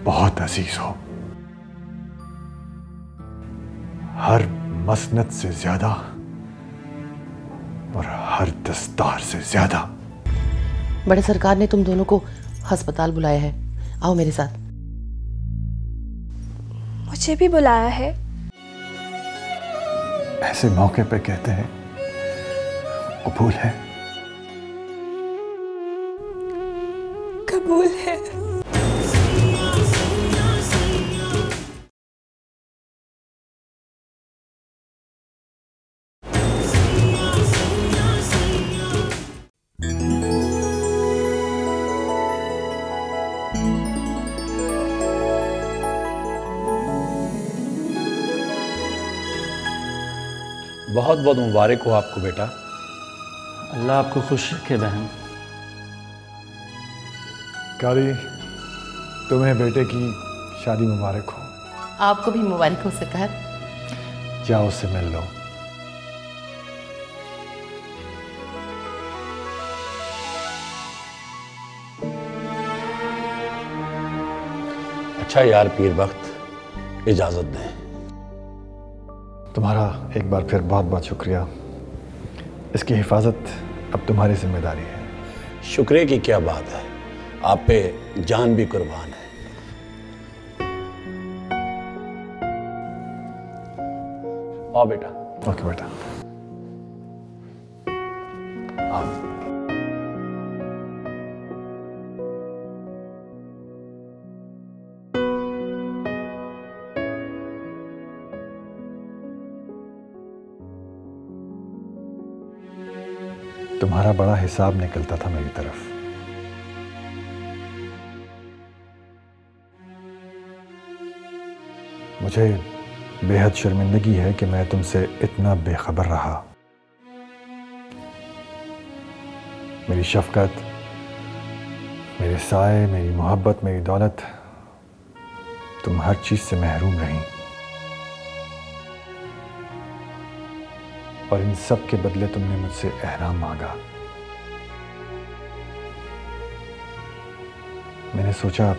बहुत अजीज हो, हर मसनद से ज्यादा और हर दस्तार से ज्यादा। बड़े सरकार ने तुम दोनों को अस्पताल बुलाया है, आओ मेरे साथ। मुझे भी बुलाया है। ऐसे मौके पे कहते हैं कबूल है। कबूल है। बहुत बहुत मुबारक हो आपको बेटा। अल्लाह आपको खुश रखे बहन। कारी, तुम्हें बेटे की शादी मुबारक हो। आपको भी मुबारक हो सरकार। जाओ उससे मिल लो। अच्छा यार पीर वक्त, इजाजत दें। तुम्हारा एक बार फिर बहुत बहुत शुक्रिया। इसकी हिफाजत अब तुम्हारी जिम्मेदारी है। शुक्रिया की क्या बात है, आप पे जान भी कुर्बान है। आओ बेटा। ओके बेटा। आओ। तुम्हारा बड़ा हिसाब निकलता था मेरी तरफ। मुझे बेहद शर्मिंदगी है कि मैं तुमसे इतना बेखबर रहा। मेरी शफकत, मेरे साए, मेरी मोहब्बत, मेरी दौलत, तुम हर चीज से महरूम रही। और इन सब के बदले तुमने मुझसे एहराम मांगा। मैंने सोचा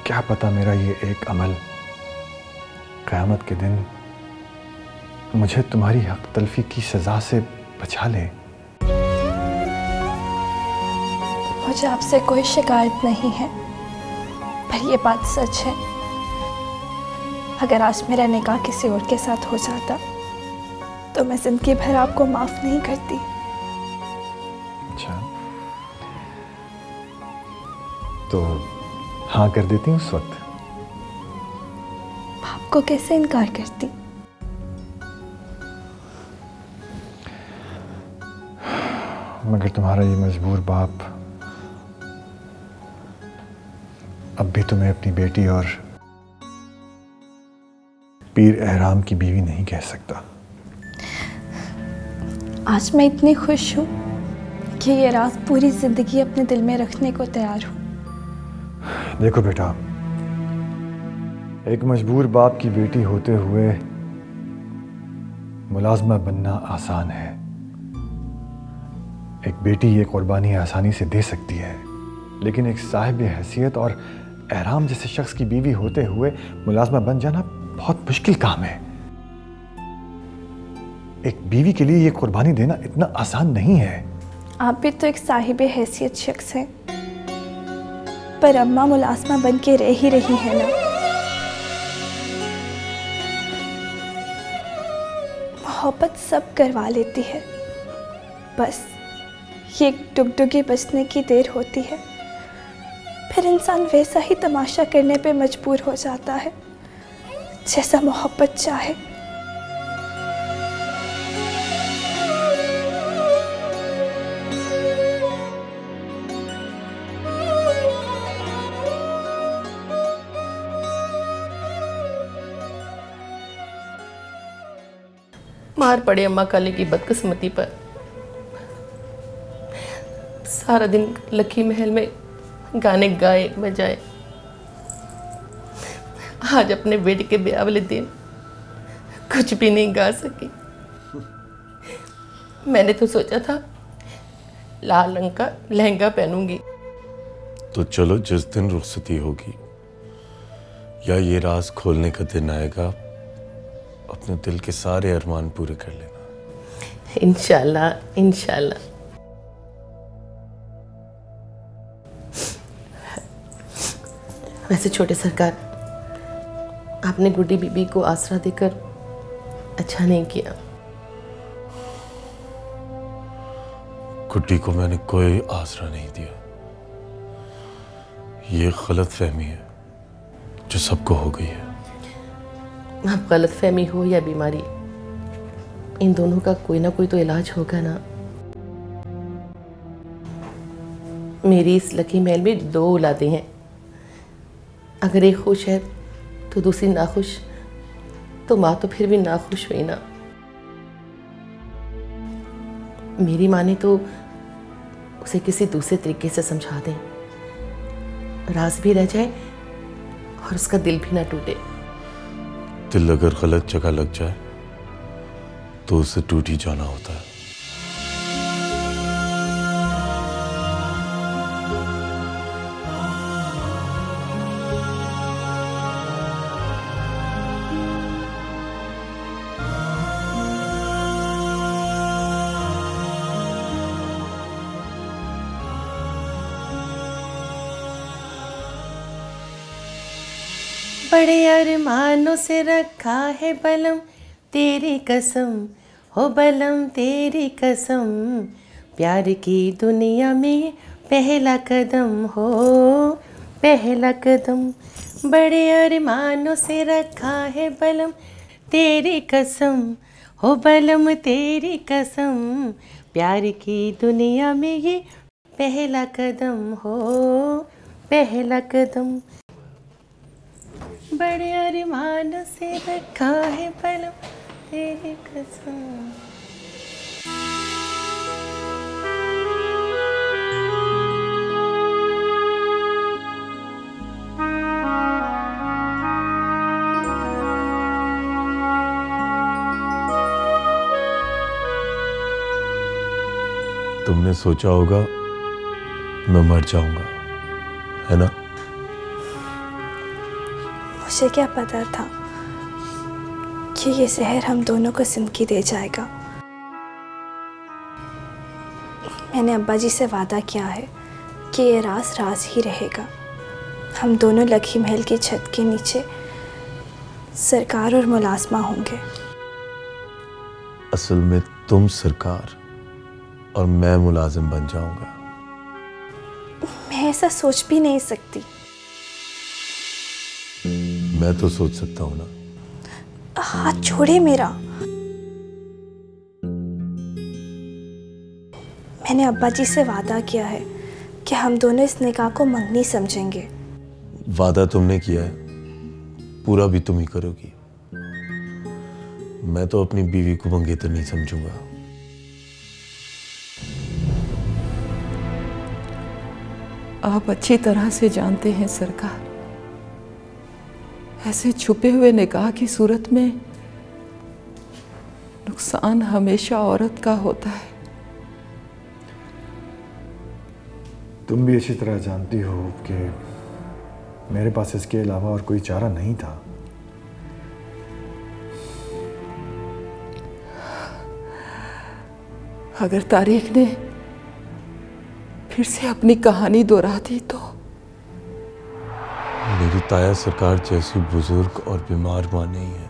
क्या पता मेरा ये एक अमल क़यामत के दिन मुझे तुम्हारी हक तलफी की सजा से बचा ले। मुझे आपसे कोई शिकायत नहीं है, पर यह बात सच है, अगर आज मेरा निकाह किसी और के साथ हो जाता तो मैं जिंदगी भर आपको माफ नहीं करती। अच्छा, तो हाँ कर देती उस वक्त? आपको कैसे इनकार करती? मगर तुम्हारा ये मजबूर बाप अब भी तुम्हें अपनी बेटी और पीर एहराम की बीवी नहीं कह सकता। आज मैं इतनी खुश हूँ कि ये राज पूरी जिंदगी अपने दिल में रखने को तैयार हूँ। देखो बेटा, एक मजबूर बाप की बेटी होते हुए मुलाजमा बनना आसान है। एक बेटी ये कुर्बानी आसानी से दे सकती है, लेकिन एक साहिब हैसियत और एहराम जैसे शख्स की बीवी होते हुए मुलाजमा बन जाना बहुत मुश्किल काम है। एक बीवी के लिए ये कुर्बानी देना इतना आसान नहीं है। आप भी तो एक साहिब हैसियत शख्स हैं, पर अम्मा मुलाजमा बन के रह ही रही है ना। मोहब्बत सब करवा लेती है, बस ये डुगडुगी बचने की देर होती है, फिर इंसान वैसा ही तमाशा करने पे मजबूर हो जाता है जैसा मोहब्बत चाहे। मार पड़े अम्मा काली की बदकिस्मती पर। सारा दिन लकी महल में गाने गाए बजाए, आज अपने बेटे के ब्याह वाले दिन कुछ भी नहीं गा सकी। मैंने तो सोचा था लाल रंग का लहंगा पहनूंगी, तो चलो, जिस दिन रुखसती होगी या ये राज खोलने का दिन आएगा, अपने दिल के सारे अरमान पूरे कर लेना। इंशाल्लाह इंशाल्लाह। वैसे छोटे सरकार, आपने गुड्डी बीबी को आसरा देकर अच्छा नहीं किया। गुड्डी को मैंने कोई आसरा नहीं दिया। ये गलत फहमी है जो सबको हो गई है। अब गलत फहमी हो या बीमारी, इन दोनों का कोई ना कोई तो इलाज होगा ना। मेरी इस लकी महल में 2 औलादें हैं। अगर एक खुश है तो दूसरी नाखुश, तो माँ तो फिर भी नाखुश हुई ना। मेरी माँ ने तो उसे किसी दूसरे तरीके से समझा दें, राज भी रह जाए और उसका दिल भी ना टूटे। दिल अगर गलत जगह लग जाए तो उसे टूट ही जाना होता है। बड़े अरमानों से रखा है बलम, तेरी कसम हो बलम तेरी कसम, प्यार की दुनिया में पहला कदम हो पहला कदम। बड़े अरमानों से रखा है बलम, तेरी कसम हो बलम तेरी कसम, प्यार की दुनिया में ये पहला कदम हो पहला कदम। बड़े अरमानों से रखा है बलम तेरी कसम। तुमने सोचा होगा मैं मर जाऊंगा, है ना? मुझे क्या पता था कि ये जहर हम दोनों को जिंदगी दे जाएगा। मैंने अब्बा जी से वादा किया है कि ये राज राज ही रहेगा। हम दोनों लकी महल की छत के नीचे सरकार और मुलाजमा होंगे। असल में तुम सरकार और मैं मुलाजिम बन जाऊंगा। मैं ऐसा सोच भी नहीं सकती। मैं तो सोच सकता हूं ना। हाथ छोड़े मेरा। मैंने अब्बा जी से वादा किया है कि हम दोनों इस निकाह को मंगनी समझेंगे। वादा तुमने किया है, पूरा भी तुम ही करोगी। मैं तो अपनी बीवी को मंगेतर नहीं समझूंगा। आप अच्छी तरह से जानते हैं सरकार, ऐसे छुपे हुए निकाह की सूरत में नुकसान हमेशा औरत का होता है। तुम भी अच्छी तरह जानती हो कि मेरे पास इसके अलावा और कोई चारा नहीं था। अगर तारीख ने फिर से अपनी कहानी दोहरा दी तो? मेरी ताया सरकार जैसी बुजुर्ग और बीमार माँ नहीं है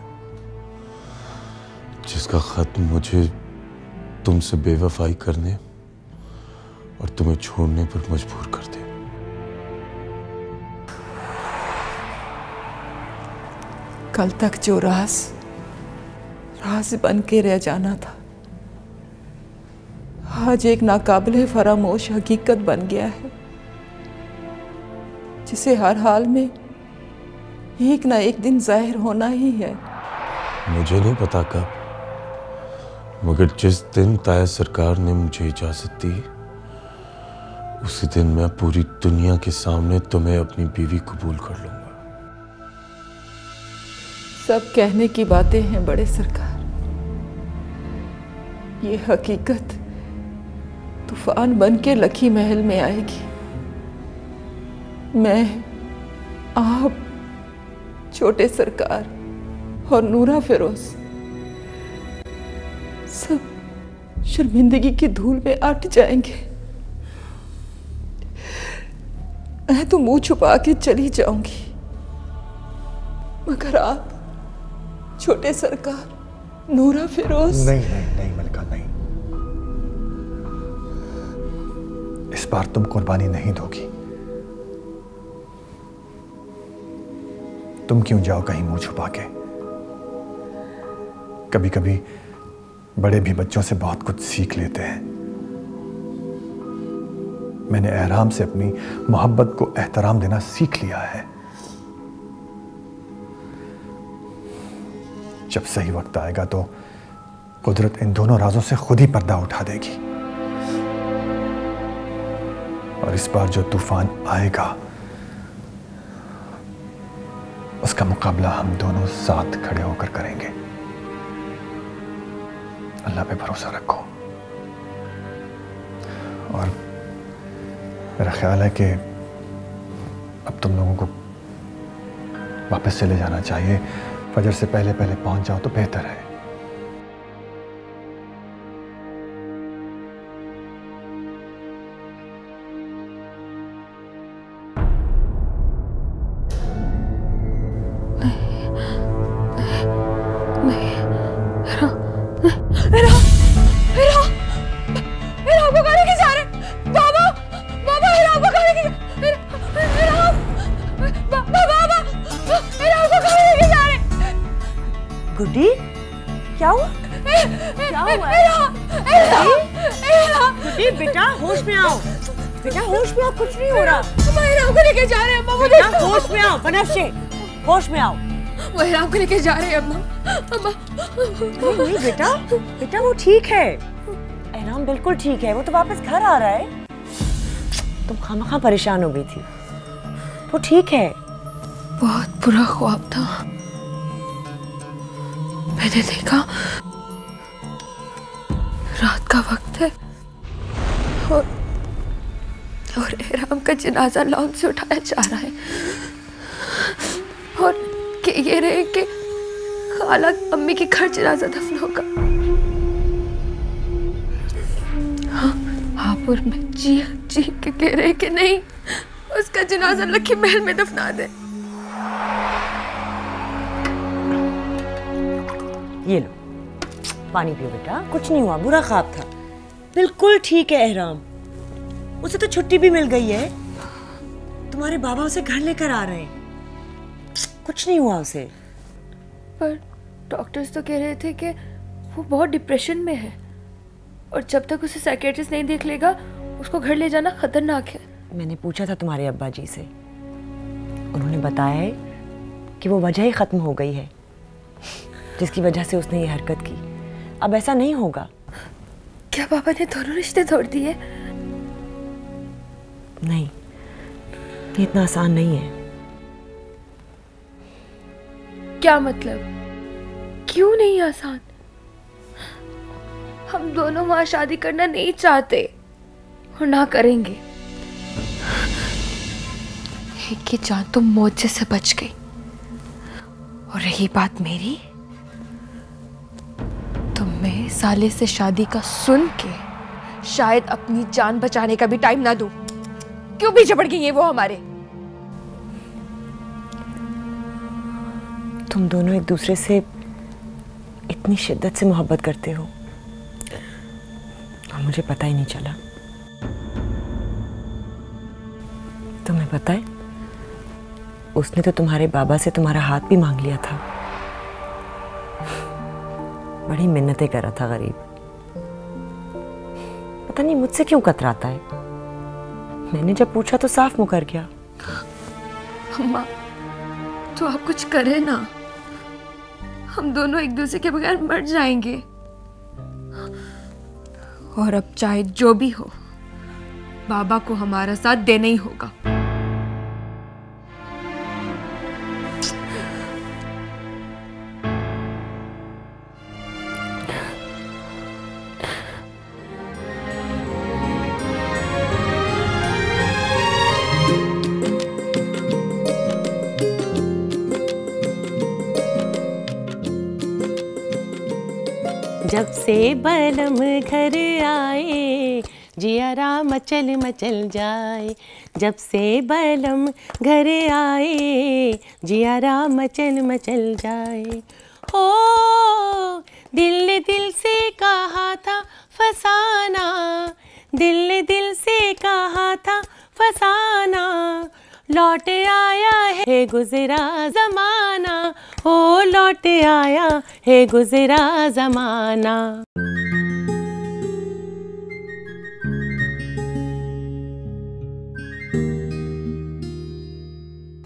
जिसका खत मुझे तुमसे बेवफाई करने और तुम्हें छोड़ने पर मजबूर कर दे। कल तक जो राज बन के रह जाना था, आज एक नाकाबिले फरामोश हकीकत बन गया है, जिसे हर हाल में एक ना एक दिन जाहिर होना ही है। मुझे नहीं पता कब, मगर जिस दिन ताया सरकार ने मुझे इजाजत दी, उसी दिन मैं पूरी दुनिया के सामने तुम्हें अपनी बीवी कबूल कर लूंगा। सब कहने की बातें हैं बड़े सरकार, ये हकीकत तूफान बन के लकी महल में आएगी मैं, आप, छोटे सरकार और नूरा फिरोज सब शर्मिंदगी की धूल में अट जाएंगे। मैं तो मुंह छुपा के चली जाऊंगी, मगर आप, छोटे सरकार, नूरा फिरोज। नहीं नहीं नहीं मलिका, नहीं। इस बार तुम कुर्बानी नहीं दोगी। तुम क्यों जाओ कहीं मुंह छुपा के? कभी कभी बड़े भी बच्चों से बहुत कुछ सीख लेते हैं। मैंने एहराम से अपनी मोहब्बत को एहतराम देना सीख लिया है। जब सही वक्त आएगा तो कुदरत इन दोनों राजों से खुद ही पर्दा उठा देगी। और इस बार जो तूफान आएगा उसका मुकाबला हम दोनों साथ खड़े होकर करेंगे। अल्लाह पे भरोसा रखो। और मेरा ख्याल है कि अब तुम लोगों को वापस चले जाना चाहिए। फजर से पहले पहले पहुंच जाओ तो बेहतर है। गुड्डी, क्या हुआ? क्या हुआ? गुड्डी बेटा, होश में आओ। बेटा होश में आओ, कुछ नहीं हो रहा। वो हिराम को लेके जा रहे हैं अम्मा। बेटा होश में आओ, बनफ्शे, होश में आओ। वो हिराम को लेके जा रहे हैं अम्मा। अम्मा नहीं बेटा, बेटा वो ठीक है। एहराम बिल्कुल ठीक है, वो तो वापस घर आ रहा है। तुम खामखा परेशान हो गई थी, वो ठीक है। बहुत बुरा ख्वाब था। मैंने देखा रात का वक्त है और एहराम का जनाजा लॉन से उठाया जा रहा है और ये रहे कि खाला अम्मी के घर जनाजा दफन होगा। हाँ, आप और मैं जी के कह रहे कि नहीं, उसका जनाजा लखी महल में दफना दे। ये लो पानी पियो बेटा, कुछ नहीं हुआ, बुरा ख्वाब था, बिल्कुल ठीक है। एहराम, उसे तो छुट्टी भी मिल गई है, तुम्हारे बाबा उसे घर लेकर आ रहे हैं, कुछ नहीं हुआ उसे। पर डॉक्टर्स तो कह रहे थे कि वो बहुत डिप्रेशन में है और जब तक उसे साइकियाट्रिस्ट नहीं देख लेगा उसको घर ले जाना खतरनाक है। मैंने पूछा था तुम्हारे अब्बा जी से, उन्होंने बताया है कि वो वजह ही खत्म हो गई है जिसकी वजह से उसने ये हरकत की। अब ऐसा नहीं होगा। क्या पापा ने दोनों रिश्ते तोड़ दिए? नहीं, ये इतना आसान नहीं है। क्या मतलब? क्यों नहीं आसान? हम दोनों वहां शादी करना नहीं चाहते और ना करेंगे। एक की जान तो मौत से बच गई और रही बात मेरी, तो मैं साले से शादी का सुन के शायद अपनी जान बचाने का भी टाइम ना दूं। क्यों पीछे पड़ गई है वो हमारे? तुम दोनों एक दूसरे से इतनी शिद्दत से मोहब्बत करते हो और मुझे पता ही नहीं चला। तुम्हें पता है, उसने तो तुम्हारे बाबा से तुम्हारा हाथ भी मांग लिया था। बड़ी मिन्नतें कर रहा था गरीब, पता नहीं मुझसे क्यों कतराता है। मैंने जब पूछा तो साफ मुकर गया। अम्मा, तो आप कुछ करें ना, हम दोनों एक दूसरे के बगैर मर जाएंगे। और अब चाहे जो भी हो, बाबा को हमारा साथ देना ही होगा। जब से बलम घर आए जियारा मचल मचल जाए। जब से बलम घर आए जियारा मचल मचल जाए। ओ दिल ने दिल से कहा था फसाना, दिल ने दिल से कहा था फसाना, लौट आया है गुजरा जमाना, ओ लौट आया है गुजरा जमाना।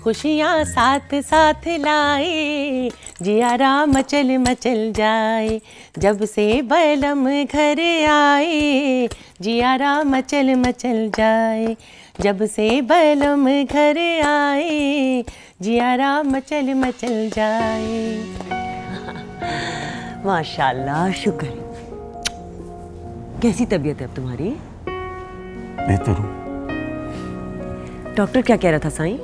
खुशियाँ साथ साथ लाए जियारा मचल मचल जाए। जब से बलम घर आए जियारा मचल मचल जाए। जब से बलम घर आए जियारा मचल मचल जाए। माशाल्लाह, शुक्र है। कैसी तबीयत है अब तुम्हारी? बेहतर हूँ। डॉक्टर क्या कह रहा था साईं?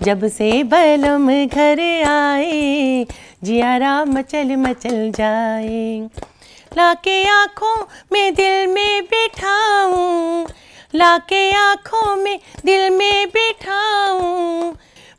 जब से बलम घर आए जियारा मचल मचल जाए। लाके आँखों में दिल में बिठाऊं, लाके आँखों में दिल में बिठाऊं,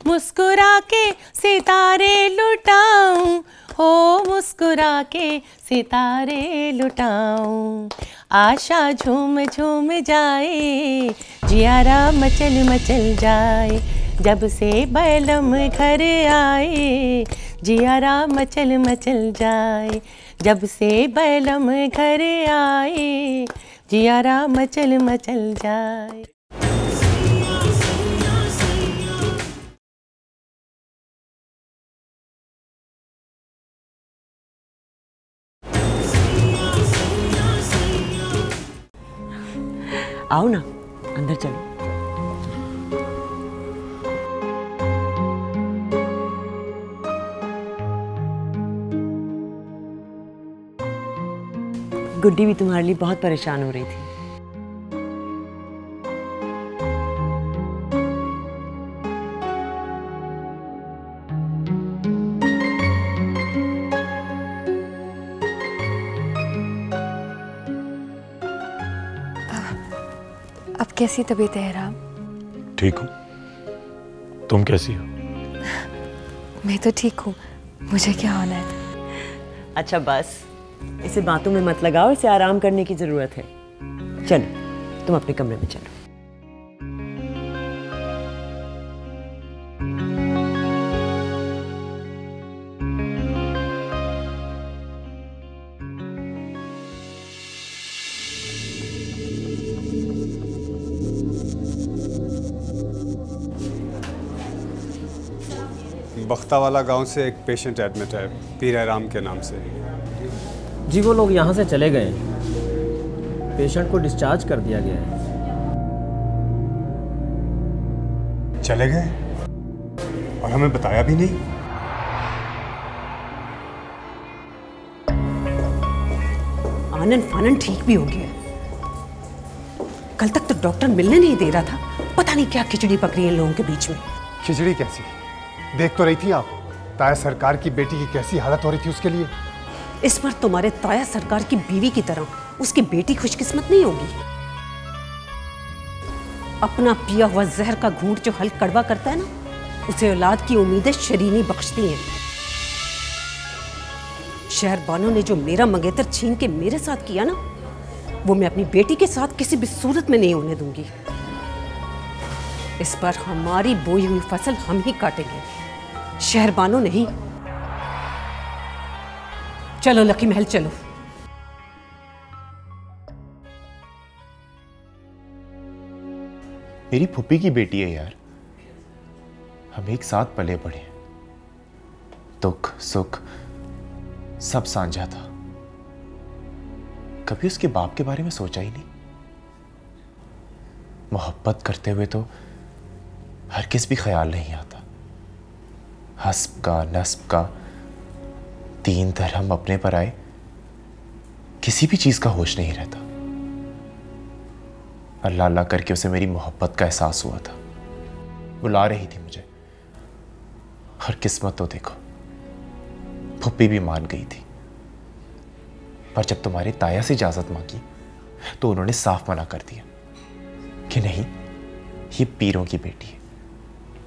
मुस्कुरा के सितारे लुटाऊं, हो मुस्कुरा के सितारे लुटाऊं। आशा झूम झूम जाए जियारा मचल मचल जाए। जब से बलम घर आए जियारा मचल मचल जाए। जब से बलम घर आए जियारा मचल मचल जाए। आओ ना, अंदर चलो। गुड्डी भी तुम्हारे लिए बहुत परेशान हो रही थी। अब कैसी तबीयत है इहराम? ठीक हूँ। तुम कैसी हो? मैं तो ठीक हूँ, मुझे क्या होना है? अच्छा बस, इसे बातों में मत लगाओ, इसे आराम करने की जरूरत है। चलो तुम अपने कमरे में चलो। बख्तावाला गांव से एक पेशेंट एडमिट है, पीर एहराम के नाम से। जी वो लोग यहाँ से चले गए, पेशेंट को डिस्चार्ज कर दिया गया है। चले गए और हमें बताया भी नहीं? आनंद फानन ठीक भी हो गया। कल तक तो डॉक्टर मिलने नहीं दे रहा था, पता नहीं क्या खिचड़ी पक रही है लोगों के बीच में। खिचड़ी कैसी? देख तो रही थी आप, ताया सरकार की बेटी की कैसी हालत हो रही थी उसके लिए। इस बार तुम्हारे ताया सरकार की बीवी की तरह उसकी बेटी खुशकिस्मत नहीं होगी। अपना पिया हुआ जहर का घूंट जो हल कड़वा करता है ना, उसे औलाद की उम्मीदें शरीनी बख्शती हैं। शहरबानों ने जो मेरा मंगेतर छीन के मेरे साथ किया ना, वो मैं अपनी बेटी के साथ किसी भी सूरत में नहीं होने दूंगी। इस बार हमारी बोई हुई फसल हम ही काटेंगे, शहरबानों नहीं। चलो लकी महल चलो। मेरी फूफी की बेटी है यार, हम एक साथ पले पड़े, दुख सुख सब साझा था। कभी उसके बाप के बारे में सोचा ही नहीं। मोहब्बत करते हुए तो हर किस भी ख्याल नहीं आता। हस्ब का नस्ब का दीन धर्म अपने पर आए, किसी भी चीज का होश नहीं रहता। अल्लाह अल्लाह करके उसे मेरी मोहब्बत का एहसास हुआ था, बुला रही थी मुझे। और किस्मत तो देखो, फुप्पी भी मान गई थी। पर जब तुम्हारे ताया से इजाजत मांगी तो उन्होंने साफ मना कर दिया कि नहीं, ये पीरों की बेटी है,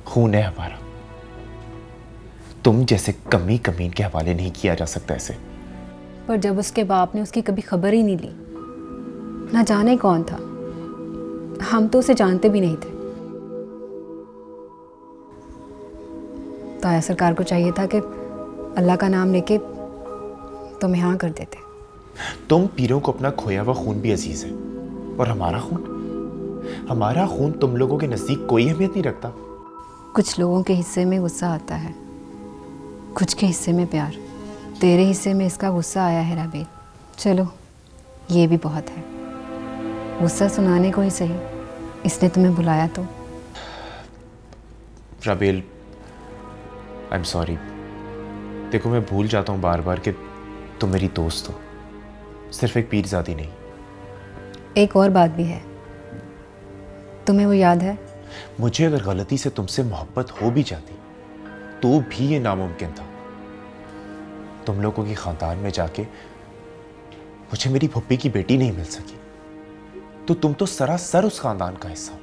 खून है हमारा। तुम जैसे कमीन के हवाले नहीं किया जा सकता ऐसे। पर जब उसके बाप ने उसकी कभी खबर ही नहीं ली, ना जाने कौन था, हम तो उसे जानते भी नहीं थे। ताया सरकार को चाहिए था कि अल्लाह का नाम लेके तुम्हें हाँ कर देते। तुम पीरों को अपना खोया हुआ खून भी अजीज है, और हमारा खून तुम लोगों के नजदीक कोई अहमियत नहीं रखता। कुछ लोगों के हिस्से में गुस्सा आता है, कुछ के हिस्से में प्यार। तेरे हिस्से में इसका गुस्सा आया है राबेल। चलो ये भी बहुत है, गुस्सा सुनाने को ही सही, इसने तुम्हें बुलाया तो। राबेल, आई एम सॉरी। देखो मैं भूल जाता हूँ बार बार कि तुम मेरी दोस्त हो, सिर्फ एक पीरजादी नहीं। एक और बात भी है, तुम्हें वो याद है? मुझे अगर गलती से तुमसे मोहब्बत हो भी जाती तो भी ये नामुमकिन था। तुम लोगों के खानदान में जाके मुझे मेरी फुप्पी की बेटी नहीं मिल सकी, तो तुम तो सरासर उस खानदान का हिस्सा हो।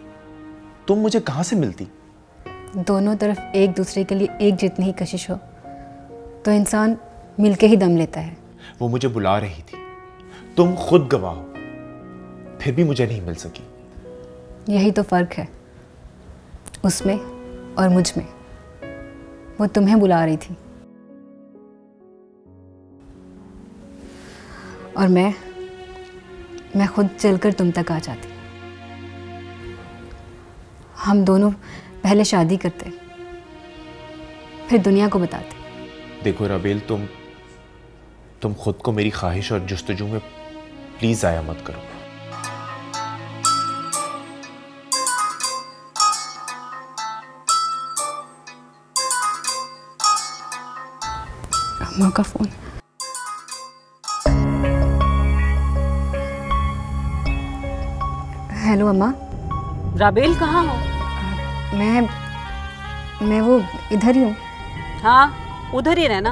तुम मुझे कहां से मिलती? दोनों तरफ एक दूसरे के लिए एक जितनी ही कशिश हो तो इंसान मिलके ही दम लेता है। वो मुझे बुला रही थी, तुम खुद गवाह हो, फिर भी मुझे नहीं मिल सकी। यही तो फर्क है उसमें और मुझ में। वो तुम्हें बुला रही थी और मैं खुद चलकर तुम तक आ जाती। हम दोनों पहले शादी करते, फिर दुनिया को बताते। देखो राबेल, तुम खुद को मेरी ख्वाहिश और जुस्तजू में प्लीज ज़ाया मत करो। अम्मा का फोन। हेलो अम्मा। राबेल कहाँ हो? मैं वो इधर ही हूँ। हाँ उधर ही रहना,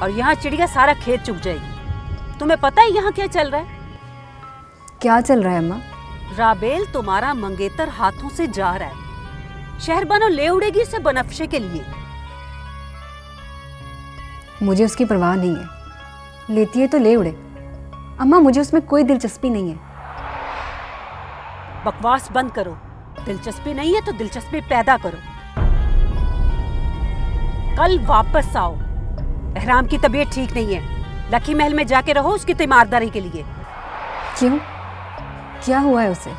और यहाँ चिड़िया सारा खेत चुग जाएगी। तुम्हें पता है यहाँ क्या चल रहा है? क्या चल रहा है अम्मा? राबेल तुम्हारा मंगेतर हाथों से जा रहा है। शहरबानो ले उड़ेगी उसे बनफ्शे के लिए। मुझे उसकी परवाह नहीं है, लेती है तो ले उड़े। अम्मा मुझे उसमें कोई दिलचस्पी नहीं है। बकवास बंद करो। दिलचस्पी नहीं है तो दिलचस्पी पैदा करो। कल वापस आओ। एहराम की तबीयत ठीक नहीं है, लकी महल में जाके रहो उसकी तीमारदारी के लिए। क्यों? क्या हुआ है उसे?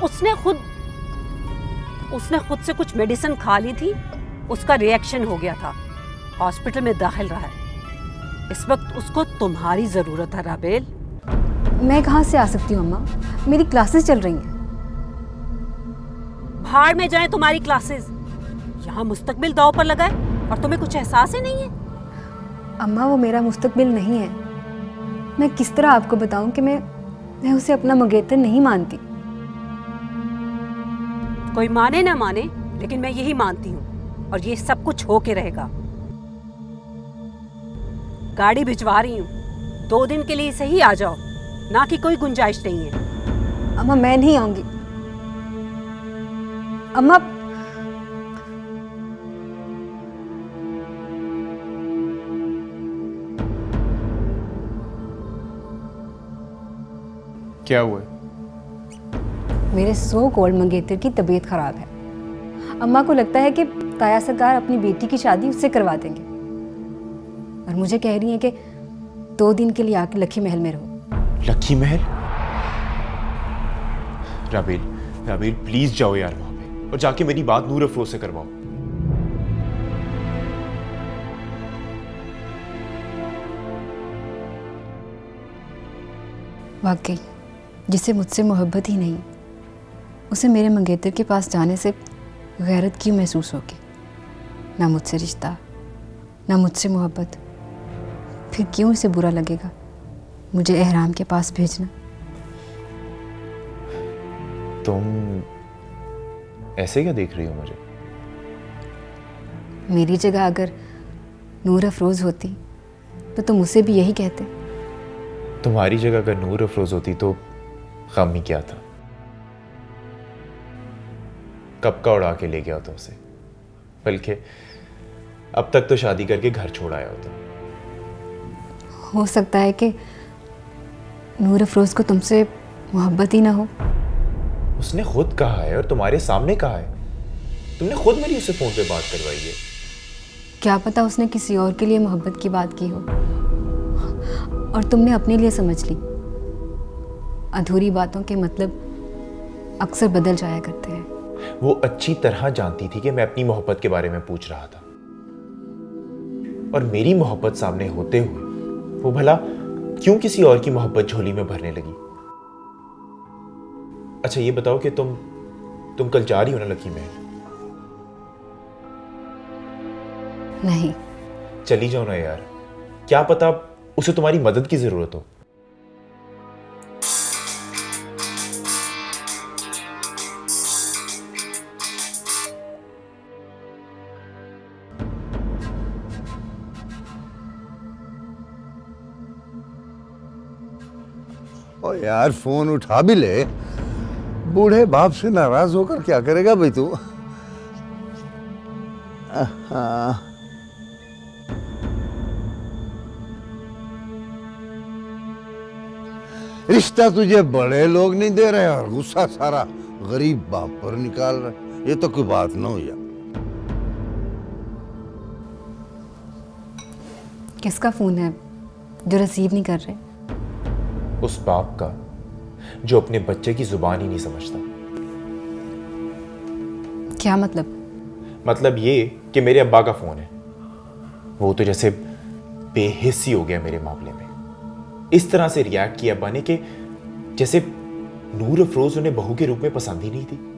उसने खुद से कुछ मेडिसिन खा ली थी, उसका रिएक्शन हो गया था, हॉस्पिटल में दाखिल रहा है। इस वक्त उसको तुम्हारी जरूरत है राबेल। मैं कहाँ से आ सकती हूँ अम्मा, मेरी क्लासेस चल रही हैं। भाड़ में जाए तुम्हारी क्लासेस, यहाँ मुस्तकबिल दांव पर लगा है और तुम्हें कुछ एहसास ही नहीं है। अम्मा वो मेरा मुस्तकबिल नहीं है। मैं किस तरह आपको बताऊं कि मैं उसे अपना मंगेतर नहीं मानती। कोई माने ना माने, लेकिन मैं यही मानती हूँ, और ये सब कुछ होके रहेगा। गाड़ी भिजवा रही हूँ, 2 दिन के लिए सही आ जाओ, ना कि कोई गुंजाइश नहीं है। अम्मा मैं नहीं आऊंगी। अम्मा क्या हुआ? मेरे सो कॉल्ड मंगेतर की तबीयत खराब है। अम्मा को लगता है कि ताया सरकार अपनी बेटी की शादी उससे करवा देंगे, और मुझे कह रही है कि 2 दिन के लिए आके लकी महल में रहो। Lucky Mahal? राबेल प्लीज जाओ यार वहां पे, और जाके मेरी बात नूर अफरोज से करवाओ। वाकई जिसे मुझसे मोहब्बत ही नहीं, उसे मेरे मंगेतर के पास जाने से गैरत क्यों महसूस होगी? ना मुझसे रिश्ता, ना मुझसे मोहब्बत, फिर क्यों इसे बुरा लगेगा मुझे एहराम के पास भेजना? तुम ऐसे क्या देख रही हो मुझे? मेरी जगह अगर नूर अफरोज होती तो तुम उसे भी यही कहते। तुम्हारी जगह अगर नूर अफरोज होती तो गम ही क्या था। कब का उड़ा के ले गया होता उसे, बल्कि अब तक तो शादी करके घर छोड़ आया होता। हो सकता है कि नूर अफरोज को तुमसे मोहब्बत ही ना हो। उसने खुद कहा है और तुम्हारे सामने कहा है। तुमने खुद मेरी उससे फोन पे बात करवाई है। क्या पता उसने किसी और के लिए मोहब्बत की बात की हो और तुमने अपने लिए समझ ली। अधूरी बातों के मतलब अक्सर बदल जाया करते हैं। वो अच्छी तरह जानती थी कि मैं अपनी मोहब्बत के बारे में पूछ रहा था, और मेरी मोहब्बत सामने होते हुए वो भला क्यों किसी और की मोहब्बत झोली में भरने लगी। अच्छा ये बताओ कि तुम कल जा रही हो ना लकी महल? नहीं। चली जाओ ना यार, क्या पता उसे तुम्हारी मदद की जरूरत हो। ओ यार फोन उठा भी ले। बूढ़े बाप से नाराज होकर क्या करेगा भाई तू? रिश्ता तुझे बड़े लोग नहीं दे रहे और गुस्सा सारा गरीब बाप पर निकाल रहे। ये तो कोई बात ना हो यार। किसका फोन है जो रिसीव नहीं कर रहे? उस बाप का जो अपने बच्चे की जुबान ही नहीं समझता। क्या मतलब? मतलब ये कि मेरे अब्बा का फोन है, वो तो जैसे बेहिस्सी हो गया मेरे मामले में। इस तरह से रिएक्ट किया अब्बा ने कि जैसे नूर अफरोज उन्हें बहू के रूप में पसंद ही नहीं थी।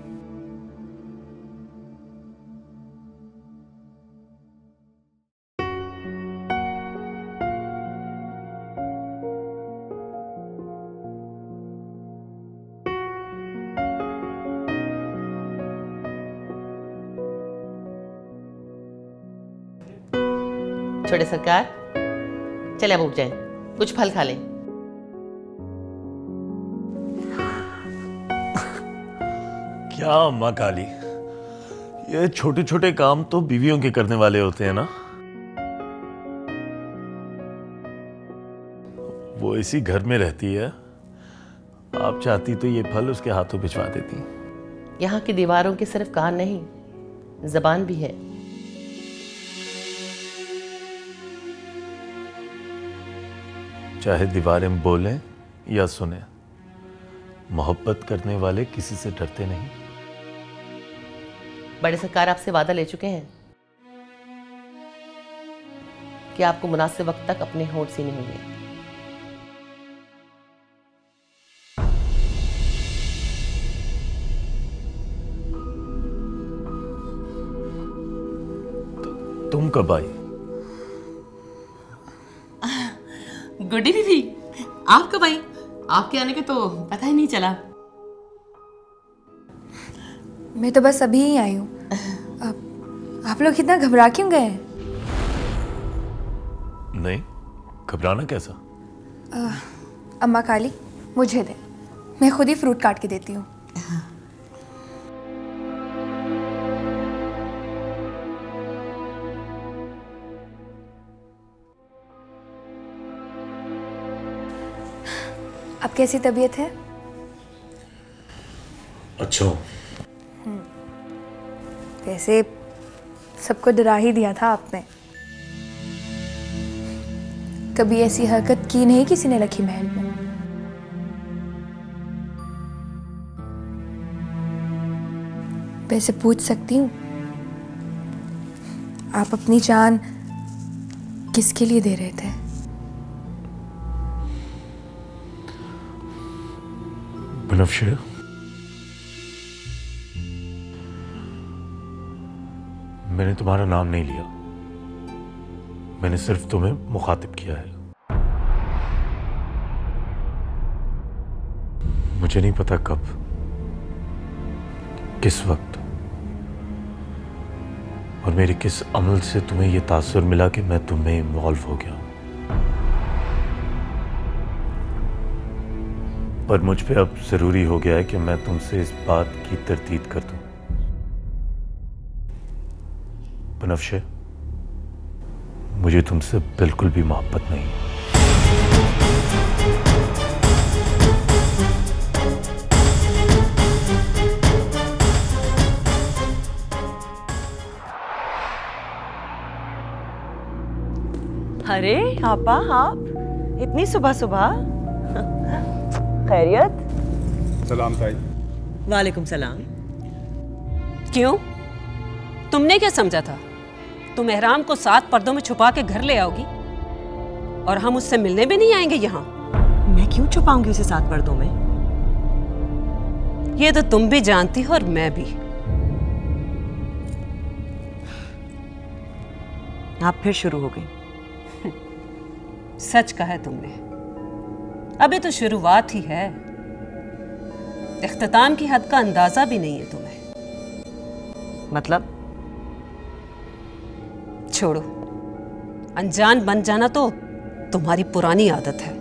छोटे सरकार, चले अब उठ जाएं, कुछ फल खा लें। क्या अम्मा काली, ये छोटे छोटे काम तो बीवियों के करने वाले होते हैं ना। वो इसी घर में रहती है, आप चाहती तो ये फल उसके हाथों भिजवा देती। यहाँ की दीवारों के सिर्फ कान नहीं, जबान भी है। चाहे दीवारें बोलें या सुने, मोहब्बत करने वाले किसी से डरते नहीं। बड़े सरकार आपसे वादा ले चुके हैं कि आपको मुनासिब वक्त तक अपने होंठ सीने होंगे। तुम कब आई? गुड्डी बीवी, आप कब आई? आपके आने का तो पता ही नहीं चला। मैं तो बस अभी ही आई हूँ। आप लोग इतना घबरा क्यों गए? नहीं, घबराना कैसा? अम्मा काली, मुझे दे, मैं खुद ही फ्रूट काट के देती हूँ। अब कैसी तबीयत है? अच्छा। वैसे सबको डरा ही दिया था आपने। कभी ऐसी हरकत की नहीं किसी ने लकी महल में। वैसे पूछ सकती हूँ, आप अपनी जान किसके लिए दे रहे थे? बनफ्शे, मैंने तुम्हारा नाम नहीं लिया, मैंने सिर्फ तुम्हें मुखातिब किया है। मुझे नहीं पता कब, किस वक्त और मेरे किस अमल से तुम्हें यह तासुर मिला कि मैं तुम्हें इन्वॉल्व हो गया। पर मुझ पे अब जरूरी हो गया है कि मैं तुमसे इस बात की तरदीद कर दूं। बनफ्शे, मुझे तुमसे बिल्कुल भी मोहब्बत नहीं है। अरे आपा, आप इतनी सुबह सुबह? खैरियत? सलाम ताई। वालेकुम सलाम। क्यों? तुमने क्या समझा था? तुम एहराम को 7 पर्दों में छुपा के घर ले आओगी और हम उससे मिलने भी नहीं आएंगे यहाँ? मैं क्यों छुपाऊंगी उसे 7 पर्दों में? ये तो तुम भी जानती हो और मैं भी। आप फिर शुरू हो गई। सच कहा है तुमने, अभी तो शुरुआत ही है। इख्तिताम की हद का अंदाजा भी नहीं है तुम्हें। मतलब? छोड़ो, अनजान बन जाना तो तुम्हारी पुरानी आदत है।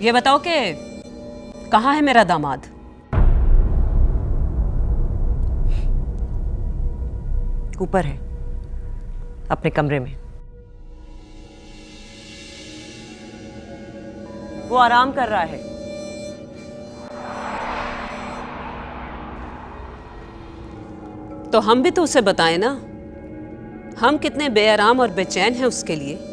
ये बताओ कि कहाँ है मेरा दामाद? ऊपर है, अपने कमरे में। वो आराम कर रहा है। तो हम भी तो उसे बताएं ना, हम कितने बेआराम और बेचैन हैं उसके लिए।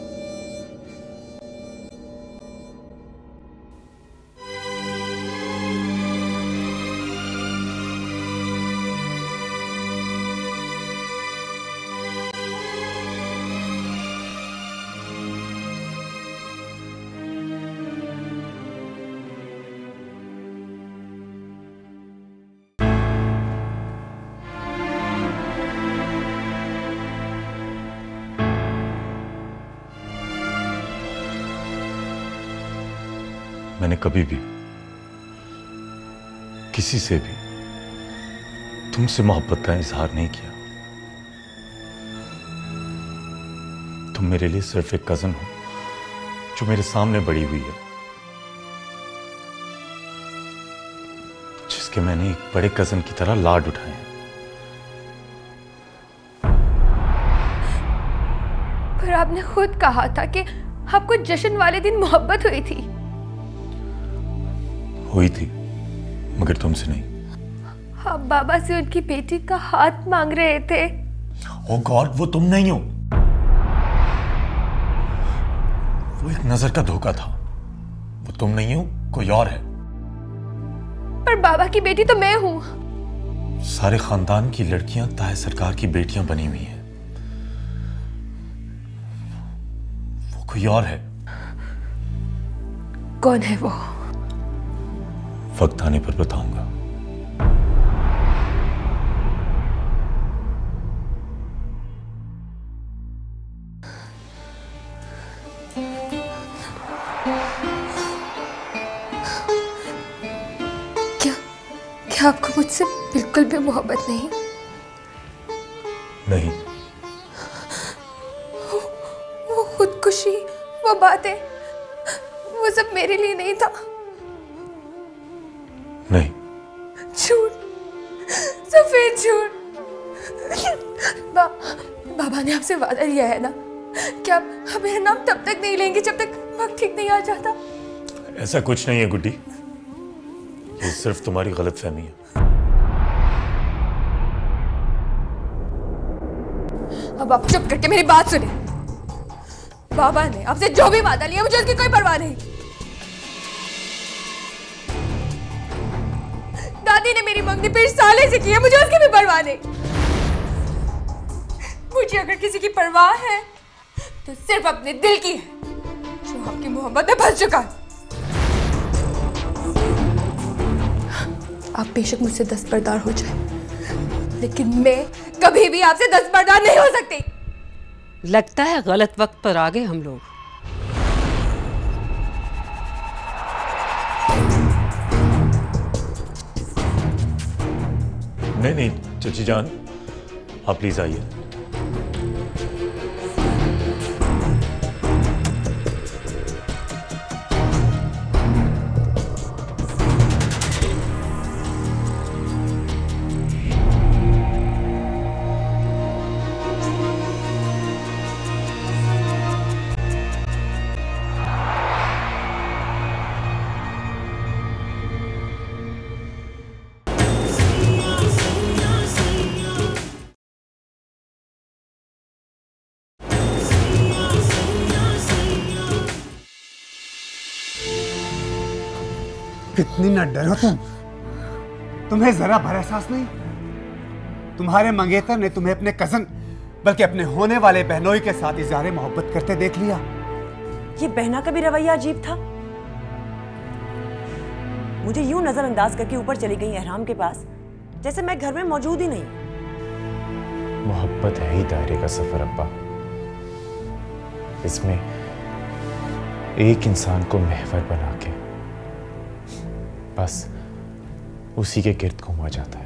मैंने कभी भी किसी से भी तुमसे मोहब्बत का इजहार नहीं किया। तुम मेरे लिए सिर्फ एक कजन हो जो मेरे सामने बड़ी हुई है, जिसके मैंने एक बड़े कजन की तरह लाड उठाए हैं। पर आपने खुद कहा था कि आपको जश्न वाले दिन मोहब्बत हुई थी। हुई थी, मगर तुमसे नहीं। आप बाबा से उनकी बेटी का हाथ मांग रहे थे। ओ गॉड, वो तुम नहीं हो। वो एक नजर का धोखा था। वो तुम नहीं हो, कोई और है। पर बाबा की बेटी तो मैं हूं। सारे खानदान की लड़कियां ताए सरकार की बेटियां बनी हुई हैं। वो कोई और है। कौन है वो? वक्त आने पर बताऊंगा। क्या आपको मुझसे बिल्कुल भी मोहब्बत नहीं? नहीं। वो खुदकुशी, वो बातें, वो सब मेरे लिए नहीं था। नहीं। झूठ, सफेद झूठ। बाबा ने आपसे वादा लिया है ना कि आप मेरा नाम तब तक नहीं लेंगे जब तक वक्त ठीक नहीं आ जाता। ऐसा कुछ नहीं है गुड्डी, ये सिर्फ तुम्हारी गलतफहमी है। अब आप चुप करके मेरी बात सुने। बाबा ने आपसे जो भी वादा लिया मुझे उसकी कोई परवाह नहीं। दादी ने मेरी मंगनी फिर साले से की है, मुझे उसकी भी परवाह नहीं। मुझे अगर किसी की परवाह है तो सिर्फ अपने दिल की है, जो आपकी मोहब्बत में फंस चुका है। आप बेशक मुझसे दस्तबरदार हो जाए, लेकिन मैं कभी भी आपसे दस्तबरदार नहीं हो सकती। लगता है गलत वक्त पर आ गए हम लोग। नहीं चाची जान, आप प्लीज आइए। कितनी न डरो तुम्हें जरा भर एहसास नहीं? तुम्हारे मंगेतर ने तुम्हें अपने कजन बल्कि अपने होने वाले बहनोई के साथ इज़हार मोहब्बत करते देख लिया। ये बहना का भी रवैया अजीब था। मुझे यूं नजरअंदाज करके ऊपर चली गई एहराम के पास, जैसे मैं घर में मौजूद ही नहीं। मोहब्बत है ही दायरे का सफर अब्बा। इसमें एक इंसान को महवर बना के बस उसी के गिर्द घूमा जाता है।